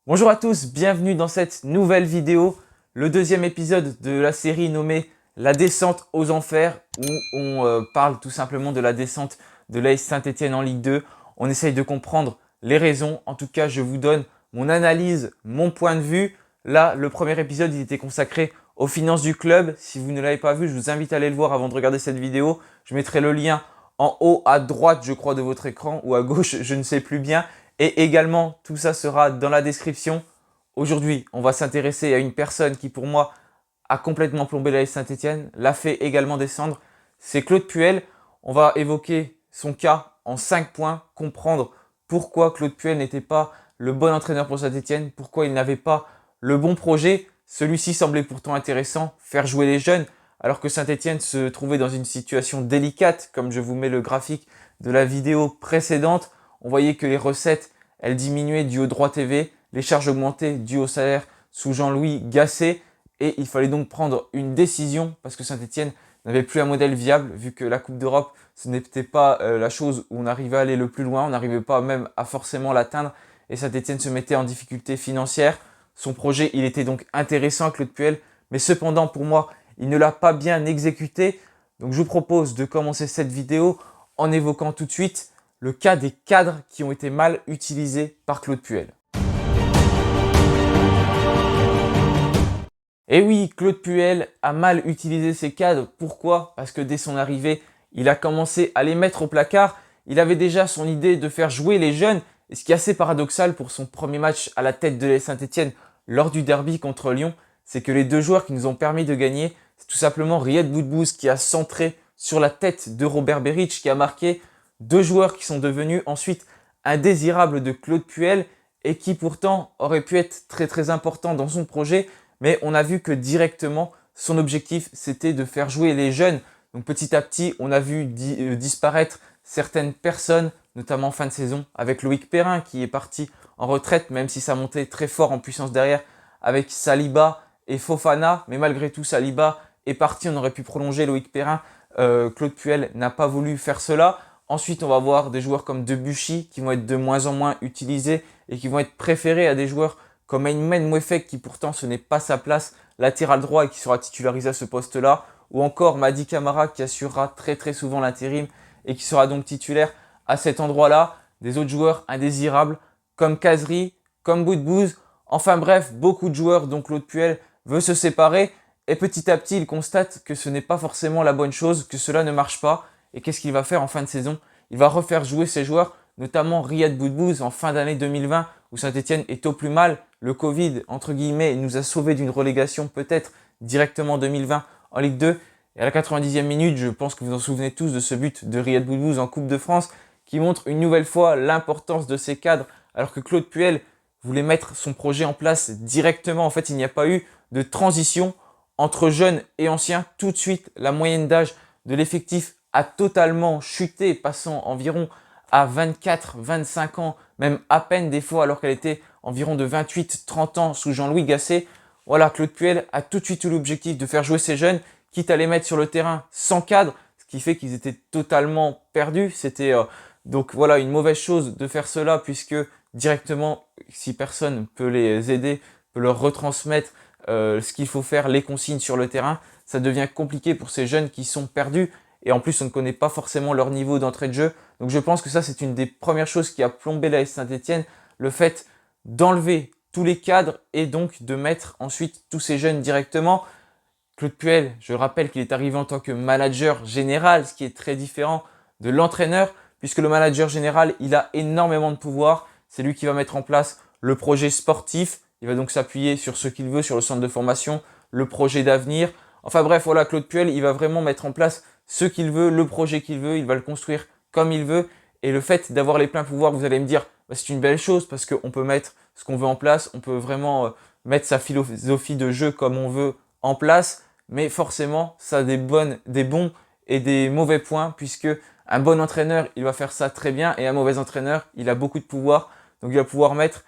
Bonjour à tous, bienvenue dans cette nouvelle vidéo, le deuxième épisode de la série nommée La descente aux enfers, où on parle tout simplement de la descente de l'AS Saint-Etienne en Ligue 2. On essaye de comprendre les raisons, en tout cas je vous donne mon analyse, mon point de vue. Là, le premier épisode, il était consacré aux finances du club. Si vous ne l'avez pas vu, je vous invite à aller le voir avant de regarder cette vidéo. Je mettrai le lien en haut à droite, je crois, de votre écran, ou à gauche, je ne sais plus bien. Et également, tout ça sera dans la description. Aujourd'hui, on va s'intéresser à une personne qui, pour moi, a complètement plombé l'AS Saint-Etienne, l'a fait également descendre. C'est Claude Puel. On va évoquer son cas en 5 points, comprendre pourquoi Claude Puel n'était pas le bon entraîneur pour Saint-Etienne, pourquoi il n'avait pas le bon projet. Celui-ci semblait pourtant intéressant, faire jouer les jeunes, alors que Saint-Etienne se trouvait dans une situation délicate, comme je vous mets le graphique de la vidéo précédente. On voyait que les recettes, elles diminuaient dues au droit TV, les charges augmentaient dues au salaire sous Jean-Louis Gasset. Et il fallait donc prendre une décision parce que Saint-Etienne n'avait plus un modèle viable vu que la Coupe d'Europe, ce n'était pas la chose où on arrivait à aller le plus loin, on n'arrivait pas même à forcément l'atteindre et Saint-Etienne se mettait en difficulté financière. Son projet, il était donc intéressant, Claude Puel, mais cependant pour moi, il ne l'a pas bien exécuté. Donc je vous propose de commencer cette vidéo en évoquant tout de suite le cas des cadres qui ont été mal utilisés par Claude Puel. Et oui, Claude Puel a mal utilisé ses cadres. Pourquoi? Parce que dès son arrivée, il a commencé à les mettre au placard. Il avait déjà son idée de faire jouer les jeunes. Et ce qui est assez paradoxal pour son premier match à la tête de l'AS Saint-Etienne lors du derby contre Lyon, c'est que les deux joueurs qui nous ont permis de gagner, c'est tout simplement Riyad Boudbouz qui a centré sur la tête de Robert Beric, qui a marqué. Deux joueurs qui sont devenus ensuite indésirables de Claude Puel et qui pourtant auraient pu être très importants dans son projet. Mais on a vu que directement, son objectif, c'était de faire jouer les jeunes. Donc petit à petit, on a vu disparaître certaines personnes, notamment en fin de saison, avec Loïc Perrin qui est parti en retraite, même si ça montait très fort en puissance derrière, avec Saliba et Fofana. Mais malgré tout, Saliba est parti, on aurait pu prolonger Loïc Perrin. Claude Puel n'a pas voulu faire cela. Ensuite, on va voir des joueurs comme Debuchy qui vont être de moins en moins utilisés et qui vont être préférés à des joueurs comme Aymen Mouefek qui pourtant ce n'est pas sa place, latéral droit et qui sera titularisé à ce poste-là, ou encore Mady Camara qui assurera très souvent l'intérim et qui sera donc titulaire à cet endroit-là. Des autres joueurs indésirables comme Kazri, comme Boudbouz, enfin bref, beaucoup de joueurs dont Claude Puel veut se séparer et petit à petit il constate que ce n'est pas forcément la bonne chose, que cela ne marche pas. Et qu'est-ce qu'il va faire en fin de saison? Il va refaire jouer ses joueurs, notamment Riyad Boudbouz en fin d'année 2020 où Saint-Etienne est au plus mal. Le Covid, entre guillemets, nous a sauvés d'une relégation peut-être directement en 2020 en Ligue 2. Et à la 90e minute, je pense que vous en souvenez tous de ce but de Riyad Boudbouz en Coupe de France qui montre une nouvelle fois l'importance de ces cadres alors que Claude Puel voulait mettre son projet en place directement. En fait, il n'y a pas eu de transition entre jeunes et anciens. Tout de suite, la moyenne d'âge de l'effectif a totalement chuté, passant environ à 24, 25 ans, même à peine des fois, alors qu'elle était environ de 28, 30 ans sous Jean-Louis Gasset. Voilà, Claude Puel a tout de suite eu l'objectif de faire jouer ces jeunes, quitte à les mettre sur le terrain sans cadre, ce qui fait qu'ils étaient totalement perdus. C'était donc voilà une mauvaise chose de faire cela, puisque directement, si personne peut les aider, peut leur retransmettre ce qu'il faut faire, les consignes sur le terrain, ça devient compliqué pour ces jeunes qui sont perdus. Et en plus, on ne connaît pas forcément leur niveau d'entrée de jeu. Donc je pense que ça, c'est une des premières choses qui a plombé l'AS Saint-Etienne. Le fait d'enlever tous les cadres et donc de mettre ensuite tous ces jeunes directement. Claude Puel, je rappelle qu'il est arrivé en tant que manager général, ce qui est très différent de l'entraîneur, puisque le manager général, il a énormément de pouvoir. C'est lui qui va mettre en place le projet sportif. Il va donc s'appuyer sur ce qu'il veut, sur le centre de formation, le projet d'avenir. Enfin bref, voilà, Claude Puel, il va vraiment mettre en place ce qu'il veut, le projet qu'il veut, il va le construire comme il veut. Et le fait d'avoir les pleins pouvoirs, vous allez me dire, bah, c'est une belle chose parce qu'on peut mettre ce qu'on veut en place, on peut vraiment mettre sa philosophie de jeu comme on veut en place. Mais forcément, ça a des bons et des mauvais points puisque un bon entraîneur, il va faire ça très bien et un mauvais entraîneur, il a beaucoup de pouvoir. Donc il va pouvoir mettre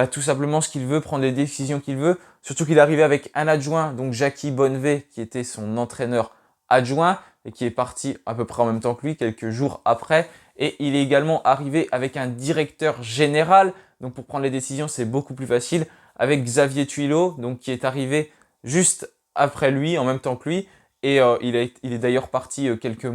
tout simplement ce qu'il veut, prendre les décisions qu'il veut. Surtout qu'il est arrivé avec un adjoint, donc Jackie Bonnevé, qui était son entraîneur adjoint et qui est parti à peu près en même temps que lui, quelques jours après. Et il est également arrivé avec un directeur général. Donc pour prendre les décisions, c'est beaucoup plus facile. Avec Xavier Tuilot, donc qui est arrivé juste après lui, en même temps que lui. Et il est d'ailleurs parti quelques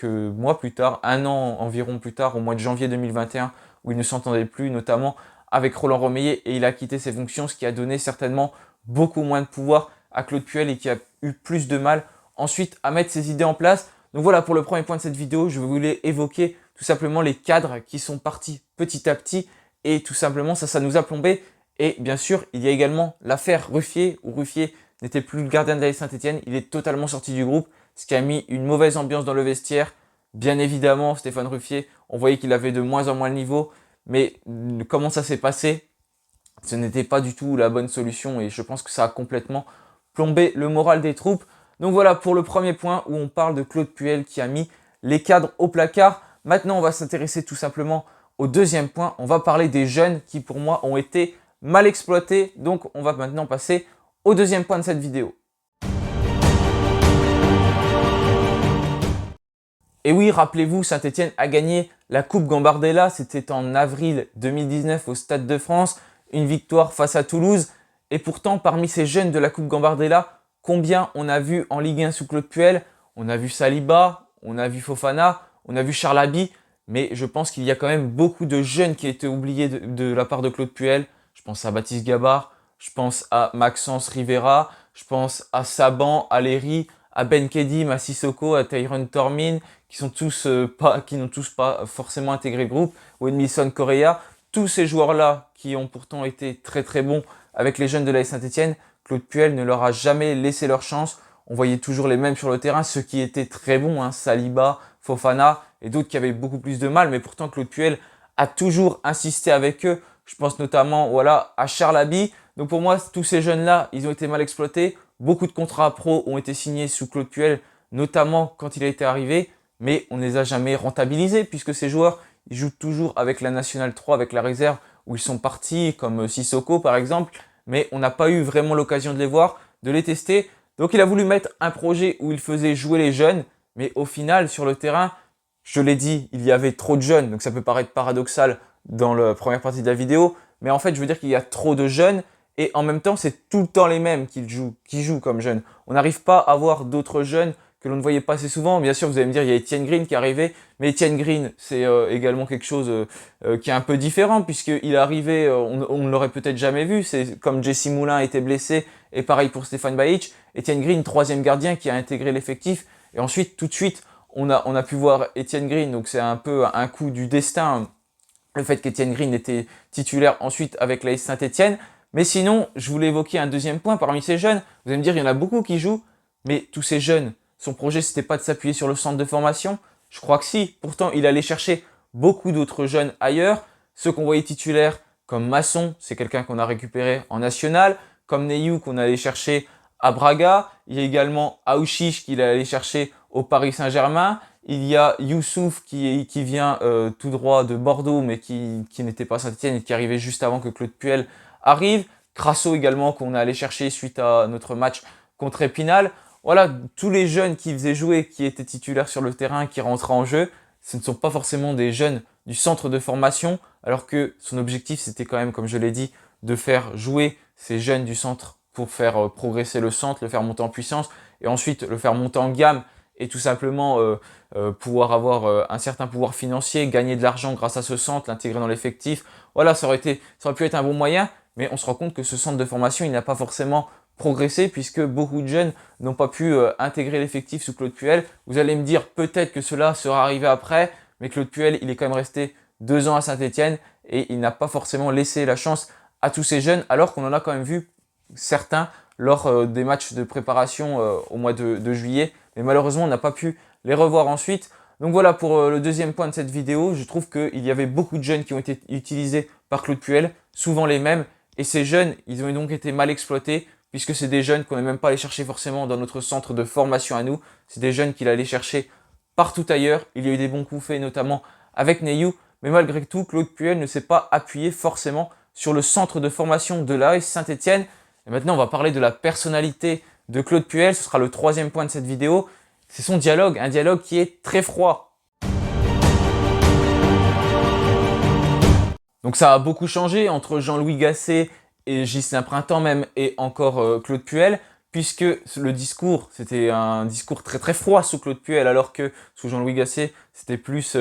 mois plus tard, un an environ plus tard, au mois de janvier 2021, où il ne s'entendait plus, notamment avec Roland Romeyer, et il a quitté ses fonctions, ce qui a donné certainement beaucoup moins de pouvoir à Claude Puel et qui a eu plus de mal ensuite à mettre ses idées en place. Donc voilà, pour le premier point de cette vidéo, je voulais évoquer tout simplement les cadres qui sont partis petit à petit, et tout simplement ça nous a plombé. Et bien sûr, il y a également l'affaire Ruffier, où Ruffier n'était plus le gardien de l'AS Saint-Etienne, il est totalement sorti du groupe, ce qui a mis une mauvaise ambiance dans le vestiaire. Bien évidemment, Stéphane Ruffier, on voyait qu'il avait de moins en moins le niveau, mais comment ça s'est passé, ce n'était pas du tout la bonne solution et je pense que ça a complètement plombé le moral des troupes. Donc voilà pour le premier point où on parle de Claude Puel qui a mis les cadres au placard. Maintenant, on va s'intéresser tout simplement au deuxième point. On va parler des jeunes qui, pour moi, ont été mal exploités. Donc, on va maintenant passer au deuxième point de cette vidéo. Et oui, rappelez-vous, Saint-Etienne a gagné la Coupe Gambardella. C'était en avril 2019 au Stade de France. Une victoire face à Toulouse. Et pourtant, parmi ces jeunes de la Coupe Gambardella, combien on a vu en Ligue 1 sous Claude Puel? On a vu Saliba, on a vu Fofana, on a vu Charlaby. Mais je pense qu'il y a quand même beaucoup de jeunes qui ont été oubliés de la part de Claude Puel. Je pense à Baptiste Gabard, je pense à Maxence Rivera, je pense à Saban, à Léry, à Ben Kedim, à Sissoko, à Tyrone Tormin, qui n'ont tous pas forcément intégré le groupe, ou Edmilson Correa. Tous ces joueurs-là qui ont pourtant été très très bons avec les jeunes de l'AS Saint-Etienne, Claude Puel ne leur a jamais laissé leur chance. On voyait toujours les mêmes sur le terrain, ceux qui étaient très bons, hein, Saliba, Fofana et d'autres qui avaient beaucoup plus de mal. Mais pourtant, Claude Puel a toujours insisté avec eux. Je pense notamment voilà, à Charlaby. Donc pour moi, tous ces jeunes-là, ils ont été mal exploités. Beaucoup de contrats pro ont été signés sous Claude Puel, notamment quand il a été arrivé. Mais on ne les a jamais rentabilisés puisque ces joueurs, ils jouent toujours avec la Nationale 3, avec la réserve où ils sont partis, comme Sissoko par exemple. Mais on n'a pas eu vraiment l'occasion de les voir, de les tester. Donc il a voulu mettre un projet où il faisait jouer les jeunes. Mais au final, sur le terrain, je l'ai dit, il y avait trop de jeunes. Donc ça peut paraître paradoxal dans la première partie de la vidéo. Mais en fait, je veux dire qu'il y a trop de jeunes. Et en même temps, c'est tout le temps les mêmes qui jouent comme jeunes. On n'arrive pas à voir d'autres jeunes que l'on ne voyait pas assez souvent. Bien sûr, vous allez me dire, il y a Etienne Green qui est arrivé. Mais Etienne Green, c'est également quelque chose qui est un peu différent. Puisqu'il est arrivé, on ne l'aurait peut-être jamais vu. C'est comme Jesse Moulin était blessé. Et pareil pour Stéphane Bajic. Etienne Green, troisième gardien qui a intégré l'effectif. Et ensuite, tout de suite, on a pu voir Etienne Green. Donc c'est un peu un coup du destin. Le fait qu'Etienne Green était titulaire ensuite avec l'AS Saint-Etienne. Mais sinon, je voulais évoquer un deuxième point parmi ces jeunes. Vous allez me dire, il y en a beaucoup qui jouent. Mais tous ces jeunes, son projet, c'était pas de s'appuyer sur le centre de formation. Je crois que si. Pourtant, il allait chercher beaucoup d'autres jeunes ailleurs. Ceux qu'on voyait titulaires, comme Masson, c'est quelqu'un qu'on a récupéré en national. Comme Neyou, qu'on allait chercher à Braga. Il y a également Aouchiche, qu'il allait chercher au Paris Saint-Germain. Il y a Youssouf qui vient tout droit de Bordeaux, mais qui n'était pas Saint-Etienne et qui arrivait juste avant que Claude Puel arrive. Crasso également, qu'on est allé chercher suite à notre match contre Épinal. Voilà, tous les jeunes qui faisaient jouer, qui étaient titulaires sur le terrain, qui rentraient en jeu, ce ne sont pas forcément des jeunes du centre de formation, alors que son objectif, c'était quand même, comme je l'ai dit, de faire jouer ces jeunes du centre pour faire progresser le centre, le faire monter en puissance, et ensuite le faire monter en gamme, et tout simplement pouvoir avoir un certain pouvoir financier, gagner de l'argent grâce à ce centre, l'intégrer dans l'effectif. Voilà, ça aurait pu être un bon moyen, mais on se rend compte que ce centre de formation, il n'a pas forcément progressé puisque beaucoup de jeunes n'ont pas pu intégrer l'effectif sous Claude Puel. Vous allez me dire peut-être que cela sera arrivé après, mais Claude Puel, il est quand même resté 2 ans à Saint-Etienne et il n'a pas forcément laissé la chance à tous ces jeunes, alors qu'on en a quand même vu certains lors des matchs de préparation au mois de juillet. Mais malheureusement, on n'a pas pu les revoir ensuite. Donc voilà pour le deuxième point de cette vidéo. Je trouve qu'il y avait beaucoup de jeunes qui ont été utilisés par Claude Puel, souvent les mêmes. Et ces jeunes, ils ont donc été mal exploités, puisque c'est des jeunes qu'on n'est même pas allé chercher forcément dans notre centre de formation à nous. C'est des jeunes qu'il allait chercher partout ailleurs. Il y a eu des bons coups faits, notamment avec Neyou. Mais malgré tout, Claude Puel ne s'est pas appuyé forcément sur le centre de formation de l'AS Saint-Etienne. Et maintenant, on va parler de la personnalité de Claude Puel. Ce sera le troisième point de cette vidéo. C'est son dialogue, un dialogue qui est très froid. Donc ça a beaucoup changé entre Jean-Louis Gasset et Ghislain Printemps même, et encore Claude Puel, puisque le discours, c'était un discours très très froid sous Claude Puel, alors que sous Jean-Louis Gasset, c'était plus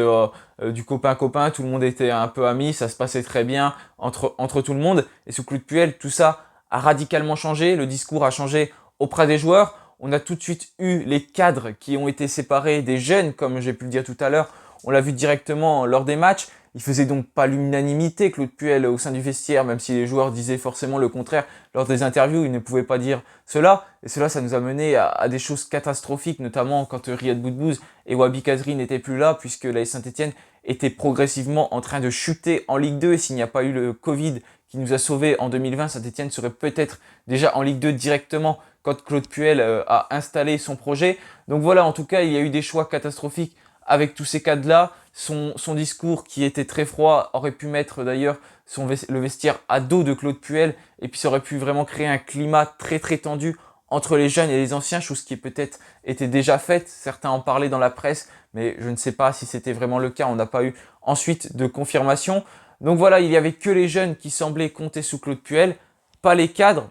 du copain-copain, tout le monde était un peu amis, ça se passait très bien entre tout le monde. Et sous Claude Puel, tout ça a radicalement changé, le discours a changé auprès des joueurs. On a tout de suite eu les cadres qui ont été séparés des jeunes, comme j'ai pu le dire tout à l'heure. On l'a vu directement lors des matchs. Il faisait donc pas l'unanimité, Claude Puel, au sein du vestiaire, même si les joueurs disaient forcément le contraire lors des interviews, ils ne pouvaient pas dire cela. Et cela, ça nous a mené à des choses catastrophiques, notamment quand Riyad Boudbouz et Wabi Kazri n'étaient plus là, puisque l'AS Saint-Etienne était progressivement en train de chuter en Ligue 2. Et s'il n'y a pas eu le Covid qui nous a sauvés en 2020, Saint-Etienne serait peut-être déjà en Ligue 2 directement quand Claude Puel a installé son projet. Donc voilà, en tout cas, il y a eu des choix catastrophiques avec tous ces cadres-là. Son discours qui était très froid aurait pu mettre d'ailleurs le vestiaire à dos de Claude Puel, et puis ça aurait pu vraiment créer un climat très très tendu entre les jeunes et les anciens, chose qui peut-être était déjà faite. Certains en parlaient dans la presse, mais je ne sais pas si c'était vraiment le cas. On n'a pas eu ensuite de confirmation. Donc voilà, il n'y avait que les jeunes qui semblaient compter sous Claude Puel, pas les cadres.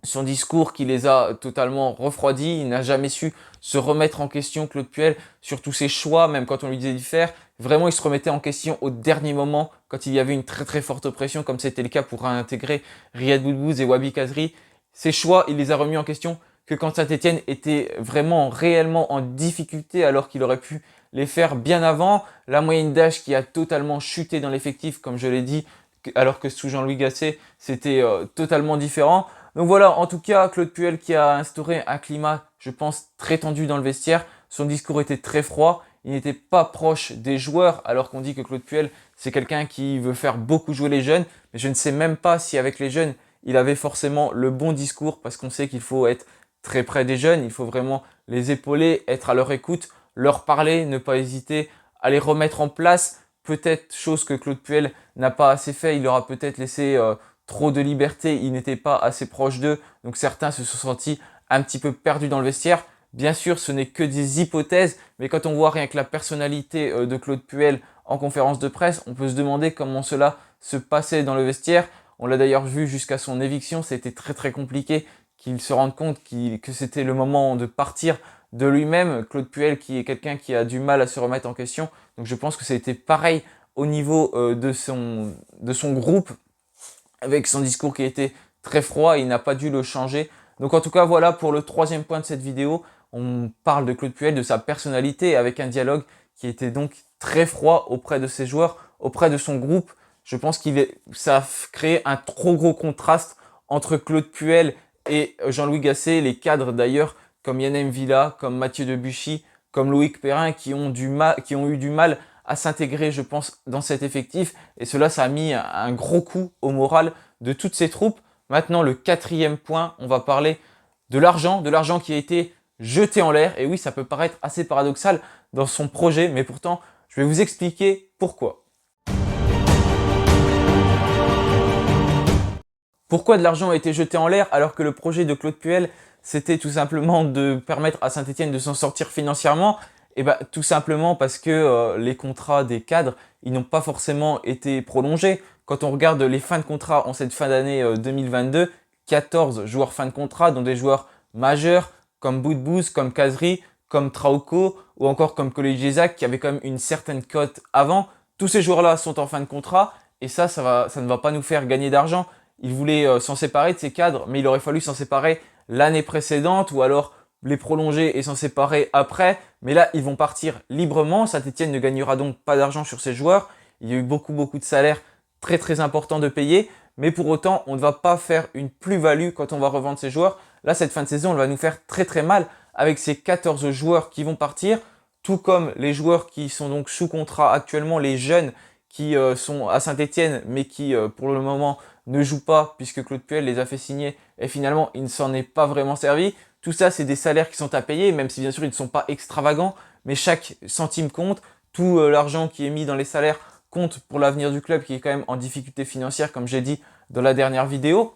Son discours qui les a totalement refroidis, il n'a jamais su se remettre en question, Claude Puel, sur tous ses choix, même quand on lui disait d'y faire. Vraiment, il se remettait en question au dernier moment, quand il y avait une très très forte pression, comme c'était le cas pour réintégrer Riyad Boudbouz et Wabi Kazri. Ses choix, il les a remis en question que quand Saint-Etienne était vraiment réellement en difficulté, alors qu'il aurait pu les faire bien avant. La moyenne d'âge qui a totalement chuté dans l'effectif, comme je l'ai dit, alors que sous Jean-Louis Gasset, c'était totalement différent. Donc voilà, en tout cas, Claude Puel qui a instauré un climat, je pense, très tendu dans le vestiaire. Son discours était très froid, il n'était pas proche des joueurs, alors qu'on dit que Claude Puel, c'est quelqu'un qui veut faire beaucoup jouer les jeunes. Mais je ne sais même pas si avec les jeunes, il avait forcément le bon discours, parce qu'on sait qu'il faut être très près des jeunes, il faut vraiment les épauler, être à leur écoute, leur parler, ne pas hésiter à les remettre en place. Peut-être chose que Claude Puel n'a pas assez fait, il leur a peut-être laissé trop de liberté, il n'était pas assez proche d'eux, donc certains se sont sentis un petit peu perdus dans le vestiaire. Bien sûr, ce n'est que des hypothèses, mais quand on voit rien que la personnalité de Claude Puel en conférence de presse, on peut se demander comment cela se passait dans le vestiaire. On l'a d'ailleurs vu jusqu'à son éviction, c'était très très compliqué qu'il se rende compte que c'était le moment de partir de lui-même. Claude Puel qui est quelqu'un qui a du mal à se remettre en question, donc je pense que ça a été pareil au niveau de son groupe, avec son discours qui était très froid, il n'a pas dû le changer. Donc en tout cas, voilà pour le troisième point de cette vidéo. On parle de Claude Puel, de sa personnalité, avec un dialogue qui était donc très froid auprès de ses joueurs, auprès de son groupe. Je pense ça a créé un trop gros contraste entre Claude Puel et Jean-Louis Gasset, les cadres d'ailleurs, comme Yann Villa, comme Mathieu Debuchy, comme Loïc Perrin, qui ont eu du mal à s'intégrer, je pense, dans cet effectif. Et cela, ça a mis un gros coup au moral de toutes ces troupes. Maintenant, le quatrième point, on va parler de l'argent qui a été jeté en l'air. Et oui, ça peut paraître assez paradoxal dans son projet, mais pourtant, je vais vous expliquer pourquoi. Pourquoi de l'argent a été jeté en l'air alors que le projet de Claude Puel, c'était tout simplement de permettre à Saint-Etienne de s'en sortir financièrement? Et bah, tout simplement parce que les contrats des cadres, ils n'ont pas forcément été prolongés. Quand on regarde les fins de contrat en cette fin d'année 2022, 14 joueurs fin de contrat, dont des joueurs majeurs comme Boudbouz, comme Kazri, comme Trauco ou encore comme Collège Isaac qui avaient quand même une certaine cote avant. Tous ces joueurs-là sont en fin de contrat et ça ne va pas nous faire gagner d'argent. Il voulait s'en séparer de ces cadres, mais il aurait fallu s'en séparer l'année précédente ou alors les prolonger et s'en séparer après. Mais là, ils vont partir librement. Saint-Etienne ne gagnera donc pas d'argent sur ces joueurs. Il y a eu beaucoup de salaires très très importants de payer. Mais pour autant, on ne va pas faire une plus-value quand on va revendre ces joueurs. Là, cette fin de saison, elle va nous faire très très mal avec ces 14 joueurs qui vont partir. Tout comme les joueurs qui sont donc sous contrat actuellement, les jeunes qui sont à Saint-Etienne, mais qui pour le moment ne jouent pas puisque Claude Puel les a fait signer et finalement il ne s'en est pas vraiment servi. Tout ça, c'est des salaires qui sont à payer, même si bien sûr ils ne sont pas extravagants, mais chaque centime compte. Tout l'argent qui est mis dans les salaires compte pour l'avenir du club qui est quand même en difficulté financière, comme j'ai dit dans la dernière vidéo.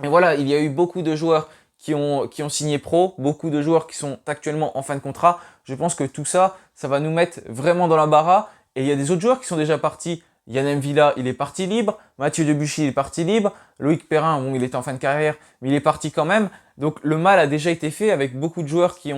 Mais voilà, il y a eu beaucoup de joueurs qui ont signé pro, beaucoup de joueurs qui sont actuellement en fin de contrat. Je pense que tout ça, ça va nous mettre vraiment dans l'embarras. Et il y a des autres joueurs qui sont déjà partis Yann Villa, il est parti libre. Mathieu Debuchy, il est parti libre. Loïc Perrin, bon, il était en fin de carrière, mais il est parti quand même. Donc le mal a déjà été fait avec beaucoup de joueurs qui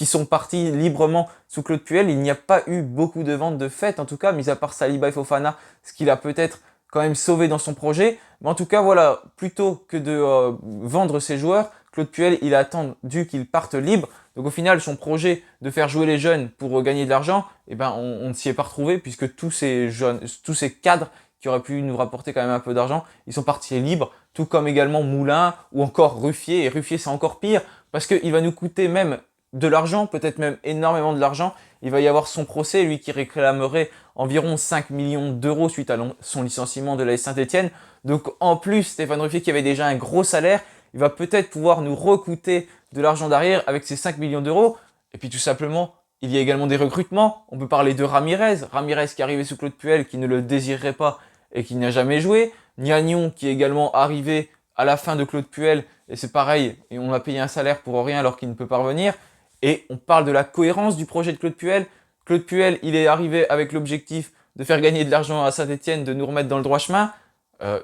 sont partis librement sous Claude Puel. Il n'y a pas eu beaucoup de ventes de fait, en tout cas, mis à part Saliba et Fofana, ce qu'il a peut-être quand même sauvé dans son projet. Mais en tout cas, voilà, plutôt que de vendre ses joueurs, Claude Puel, il a attendu qu'ils partent libres. Donc au final, son projet de faire jouer les jeunes pour gagner de l'argent, eh ben, on ne s'y est pas retrouvé puisque tous ces jeunes, tous ces cadres qui auraient pu nous rapporter quand même un peu d'argent, ils sont partis libres, tout comme également Moulin ou encore Ruffier. Et Ruffier, c'est encore pire parce qu'il va nous coûter même de l'argent, peut-être même énormément de l'argent. Il va y avoir son procès, lui qui réclamerait environ 5 millions d'euros suite à son licenciement de l'AS Saint-Etienne. Donc en plus, Stéphane Ruffier qui avait déjà un gros salaire, il va peut-être pouvoir nous recoûter de l'argent derrière avec ces 5 millions d'euros. Et puis tout simplement, il y a également des recrutements. On peut parler de Ramirez. Ramirez qui est arrivé sous Claude Puel, qui ne le désirerait pas et qui n'a jamais joué. Niagnon qui est également arrivé à la fin de Claude Puel. Et c'est pareil, et on a payé un salaire pour rien alors qu'il ne peut pas revenir. Et on parle de la cohérence du projet de Claude Puel. Claude Puel, il est arrivé avec l'objectif de faire gagner de l'argent à Saint-Etienne, de nous remettre dans le droit chemin.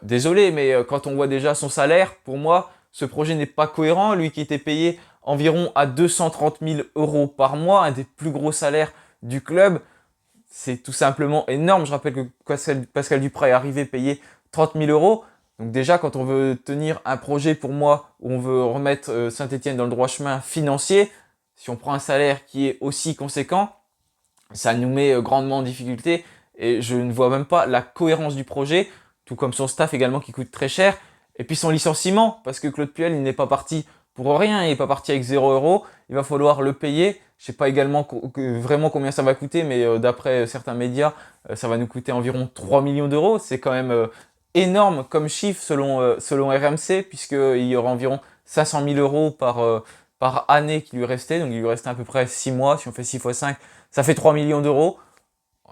Désolé, mais quand on voit déjà son salaire, pour moi, ce projet n'est pas cohérent. Lui qui était payé environ à 230 000 euros par mois, un des plus gros salaires du club, c'est tout simplement énorme. Je rappelle que Pascal Duprat est arrivé payé 30 000 euros. Donc déjà, quand on veut tenir un projet pour moi, où on veut remettre Saint-Etienne dans le droit chemin financier, si on prend un salaire qui est aussi conséquent, ça nous met grandement en difficulté. Et je ne vois même pas la cohérence du projet, tout comme son staff également qui coûte très cher. Et puis son licenciement, parce que Claude Puel, il n'est pas parti pour rien, il n'est pas parti avec 0 euros. Il va falloir le payer. Je sais pas également vraiment combien ça va coûter, mais d'après certains médias, ça va nous coûter environ 3 millions d'euros. C'est quand même énorme comme chiffre selon RMC, puisqu'il y aura environ 500 000 euros par année qui lui restait. Donc il lui restait à peu près 6 mois. Si on fait 6 fois 5, ça fait 3 millions d'euros.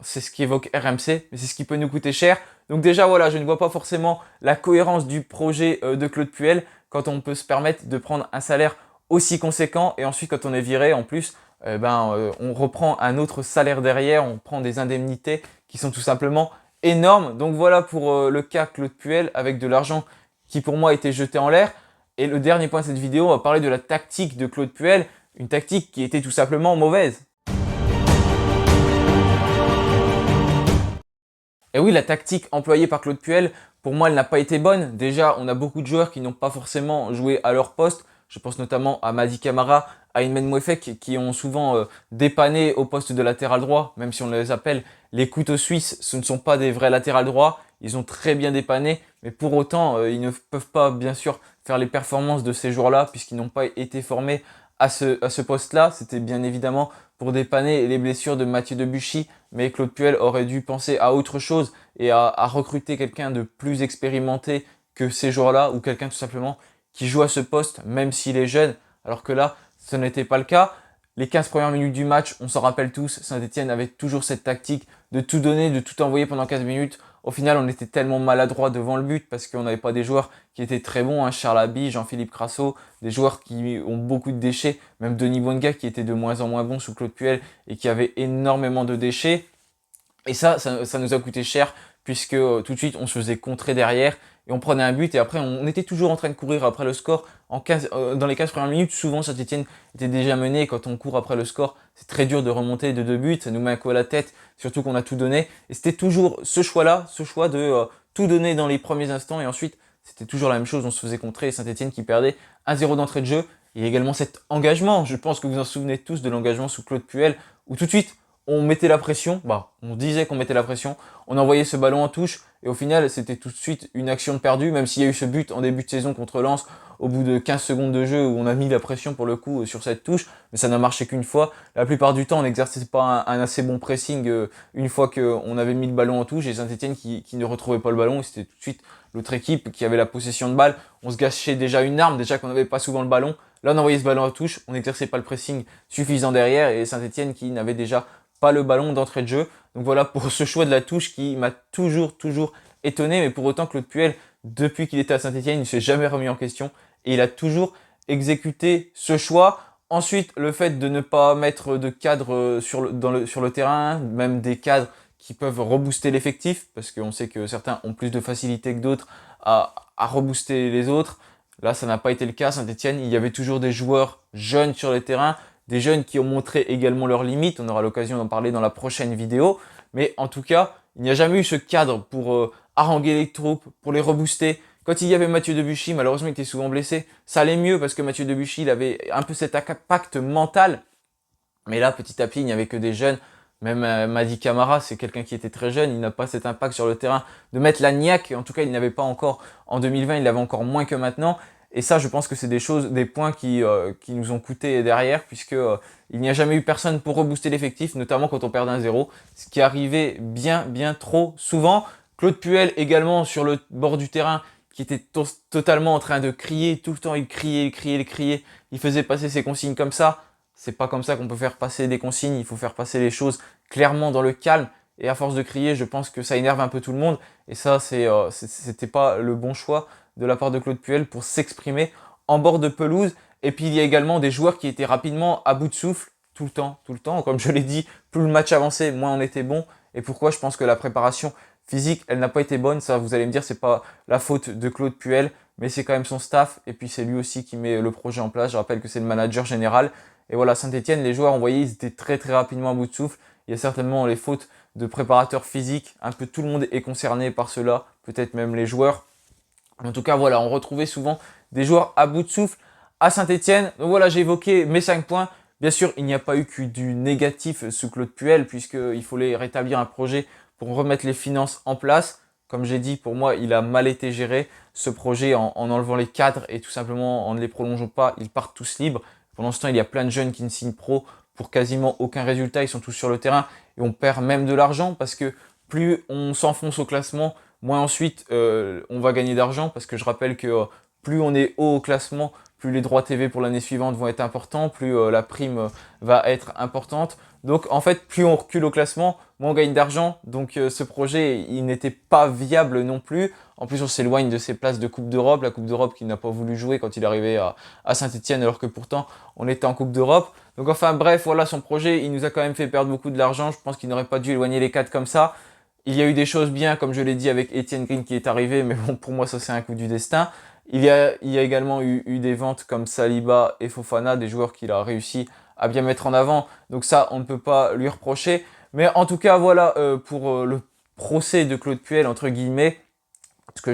C'est ce qui évoque RMC, mais c'est ce qui peut nous coûter cher. Donc déjà, voilà, je ne vois pas forcément la cohérence du projet de Claude Puel quand on peut se permettre de prendre un salaire aussi conséquent et ensuite quand on est viré, en plus, on reprend un autre salaire derrière, on prend des indemnités qui sont tout simplement énormes. Donc voilà pour le cas Claude Puel avec de l'argent qui pour moi a été jeté en l'air. Et le dernier point de cette vidéo, on va parler de la tactique de Claude Puel, une tactique qui était tout simplement mauvaise. Et oui, la tactique employée par Claude Puel, pour moi, elle n'a pas été bonne. Déjà, on a beaucoup de joueurs qui n'ont pas forcément joué à leur poste. Je pense notamment à Mady Camara, à Imane Mouefek, qui ont souvent dépanné au poste de latéral droit, même si on les appelle les couteaux suisses. Ce ne sont pas des vrais latérales droits. Ils ont très bien dépanné, mais pour autant, ils ne peuvent pas, bien sûr, faire les performances de ces joueurs-là, puisqu'ils n'ont pas été formés à ce poste-là. C'était bien évidemment pour dépanner les blessures de Mathieu Debuchy, mais Claude Puel aurait dû penser à autre chose et à recruter quelqu'un de plus expérimenté que ces joueurs-là, ou quelqu'un tout simplement qui joue à ce poste, même s'il est jeune, alors que là, ce n'était pas le cas. Les 15 premières minutes du match, on s'en rappelle tous, Saint-Etienne avait toujours cette tactique de tout donner, de tout envoyer pendant 15 minutes. Au final, on était tellement maladroit devant le but parce qu'on n'avait pas des joueurs qui étaient très bons, hein, Charles Haby, Jean-Philippe Crasso, des joueurs qui ont beaucoup de déchets, même Denis Bouanga qui était de moins en moins bon sous Claude Puel et qui avait énormément de déchets. Et ça nous a coûté cher puisque tout de suite on se faisait contrer derrière et on prenait un but et après on était toujours en train de courir après le score. Dans les 15 premières minutes, souvent Saint-Etienne était déjà mené et quand on court après le score, c'est très dur de remonter de 2 buts, ça nous met un coup à la tête, surtout qu'on a tout donné. Et c'était toujours ce choix-là, ce choix de tout donner dans les premiers instants et ensuite c'était toujours la même chose, on se faisait contrer et Saint-Etienne qui perdait 1-0 d'entrée de jeu. Il y a également cet engagement, je pense que vous en souvenez tous de l'engagement sous Claude Puel, où tout de suite on mettait la pression, on disait qu'on mettait la pression, on envoyait ce ballon en touche, et au final, c'était tout de suite une action de perdu, même s'il y a eu ce but en début de saison contre Lens, au bout de 15 secondes de jeu, où on a mis la pression pour le coup sur cette touche, mais ça n'a marché qu'une fois. La plupart du temps, on n'exerçait pas un assez bon pressing une fois qu'on avait mis le ballon en touche, et Saint-Etienne qui ne retrouvait pas le ballon, et c'était tout de suite l'autre équipe qui avait la possession de balle. On se gâchait déjà une arme, déjà qu'on n'avait pas souvent le ballon. Là, on envoyait ce ballon en touche, on n'exerçait pas le pressing suffisant derrière, et Saint-Etienne qui n'avait déjà pas le ballon d'entrée de jeu. Donc voilà pour ce choix de la touche qui m'a toujours étonné, mais pour autant Claude Puel, depuis qu'il était à Saint-Etienne, il ne s'est jamais remis en question et il a toujours exécuté ce choix. Ensuite, le fait de ne pas mettre de cadre sur le terrain, même des cadres qui peuvent rebooster l'effectif, parce qu'on sait que certains ont plus de facilité que d'autres à rebooster les autres. Là, ça n'a pas été le cas. Saint-Etienne, il y avait toujours des joueurs jeunes sur le terrain, des jeunes qui ont montré également leurs limites. On aura l'occasion d'en parler dans la prochaine vidéo. Mais en tout cas, il n'y a jamais eu ce cadre pour haranguer les troupes, pour les rebooster. Quand il y avait Mathieu Debuchy, malheureusement, il était souvent blessé. Ça allait mieux parce que Mathieu Debuchy, il avait un peu cet impact mental. Mais là, petit à petit, il n'y avait que des jeunes. Même Mady Camara, c'est quelqu'un qui était très jeune. Il n'a pas cet impact sur le terrain de mettre la niaque. En tout cas, il n'avait pas encore en 2020. Il l'avait encore moins que maintenant. Et ça, je pense que c'est des choses, des points qui nous ont coûté derrière, puisque il n'y a jamais eu personne pour rebooster l'effectif, notamment quand on perd un 0, ce qui arrivait bien trop souvent. Claude Puel également sur le bord du terrain, qui était totalement en train de crier tout le temps. Il criait. Il faisait passer ses consignes comme ça. C'est pas comme ça qu'on peut faire passer des consignes. Il faut faire passer les choses clairement dans le calme. Et à force de crier, je pense que ça énerve un peu tout le monde. Et ça, c'était pas le bon choix de la part de Claude Puel pour s'exprimer en bord de pelouse. Et puis il y a également des joueurs qui étaient rapidement à bout de souffle tout le temps. Comme je l'ai dit, plus le match avançait, moins on était bon. Et pourquoi? Je pense que la préparation physique, elle n'a pas été bonne. Ça, vous allez me dire, c'est pas la faute de Claude Puel, mais c'est quand même son staff. Et puis c'est lui aussi qui met le projet en place. Je rappelle que c'est le manager général. Et voilà, Saint-Etienne, les joueurs, on voyait, ils étaient très rapidement à bout de souffle. Il y a certainement les fautes de préparateurs physiques. Un peu tout le monde est concerné par cela, peut-être même les joueurs. En tout cas, voilà, on retrouvait souvent des joueurs à bout de souffle à Saint-Etienne. Donc voilà, j'ai évoqué mes 5 points. Bien sûr, il n'y a pas eu que du négatif sous Claude Puel, puisqu'il fallait rétablir un projet pour remettre les finances en place. Comme j'ai dit, pour moi, il a mal été géré, ce projet, en enlevant les cadres et tout simplement en ne les prolongeant pas. Ils partent tous libres. Pendant ce temps, il y a plein de jeunes qui ne signent pro pour quasiment aucun résultat. Ils sont tous sur le terrain et on perd même de l'argent parce que plus on s'enfonce au classement, moins ensuite on va gagner d'argent. Parce que je rappelle que plus on est haut au classement, plus les droits TV pour l'année suivante vont être importants, plus la prime va être importante. Donc en fait, plus on recule au classement, moins on gagne d'argent. Donc ce projet, il n'était pas viable non plus. En plus, on s'éloigne de ses places de Coupe d'Europe. La Coupe d'Europe qu'il n'a pas voulu jouer quand il est arrivé à Saint-Etienne, alors que pourtant, on était en Coupe d'Europe. Donc enfin bref, voilà, son projet, il nous a quand même fait perdre beaucoup d'argent. Je pense qu'il n'aurait pas dû éloigner les cadres comme ça. Il y a eu des choses bien, comme je l'ai dit, avec Etienne Green qui est arrivé, mais bon, pour moi, ça c'est un coup du destin. Il y a également eu des ventes comme Saliba et Fofana, des joueurs qu'il a réussi à bien mettre en avant. Donc ça, on ne peut pas lui reprocher. Mais en tout cas, voilà, pour le procès de Claude Puel, entre guillemets, ce que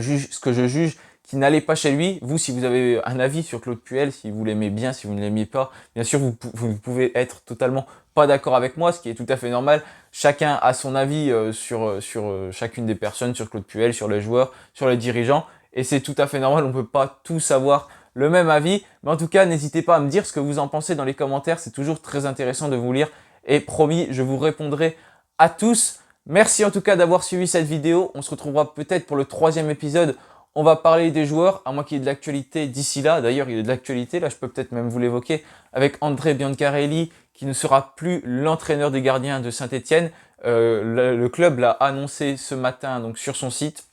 je juge qui n'allait pas chez lui. Vous, si vous avez un avis sur Claude Puel, si vous l'aimez bien, si vous ne l'aimez pas, bien sûr, vous pouvez être totalement pas d'accord avec moi, ce qui est tout à fait normal. Chacun a son avis sur chacune des personnes, sur Claude Puel, sur les joueurs, sur les dirigeants. Et c'est tout à fait normal, on ne peut pas tous avoir le même avis. Mais en tout cas, n'hésitez pas à me dire ce que vous en pensez dans les commentaires. C'est toujours très intéressant de vous lire. Et promis, je vous répondrai à tous. Merci en tout cas d'avoir suivi cette vidéo. On se retrouvera peut-être pour le 3e épisode. On va parler des joueurs, à moins qu'il y ait de l'actualité d'ici là. D'ailleurs, il y a de l'actualité, là je peux peut-être même vous l'évoquer, avec André Biancarelli, qui ne sera plus l'entraîneur des gardiens de Saint-Etienne. Le club l'a annoncé ce matin donc sur son site.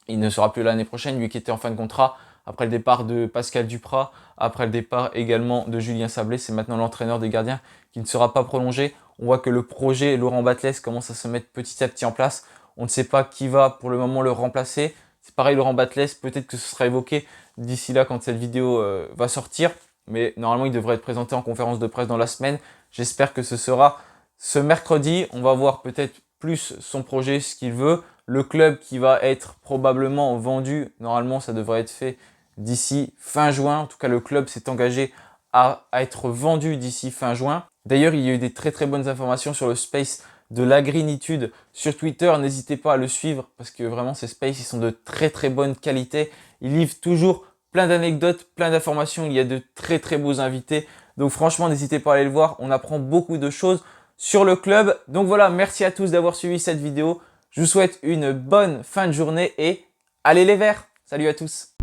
Il ne sera plus l'année prochaine, lui qui était en fin de contrat. Après le départ de Pascal Duprat, après le départ également de Julien Sablé, c'est maintenant l'entraîneur des gardiens qui ne sera pas prolongé. On voit que le projet Laurent Batles commence à se mettre petit à petit en place. On ne sait pas qui va pour le moment le remplacer. C'est pareil, Laurent Batles, peut-être que ce sera évoqué d'ici là quand cette vidéo va sortir. Mais normalement, il devrait être présenté en conférence de presse dans la semaine. J'espère que ce sera ce mercredi. On va voir peut-être plus son projet, ce qu'il veut. Le club qui va être probablement vendu, normalement, ça devrait être fait d'ici fin juin. En tout cas, le club s'est engagé à être vendu d'ici fin juin. D'ailleurs, il y a eu des très bonnes informations sur le space de l'agrinitude sur Twitter. N'hésitez pas à le suivre parce que vraiment ces spaces, ils sont de très bonne qualité. Ils livrent toujours plein d'anecdotes, plein d'informations. Il y a de très beaux invités. Donc franchement, n'hésitez pas à aller le voir. On apprend beaucoup de choses sur le club. Donc voilà, merci à tous d'avoir suivi cette vidéo. Je vous souhaite une bonne fin de journée et allez les Verts! Salut à tous!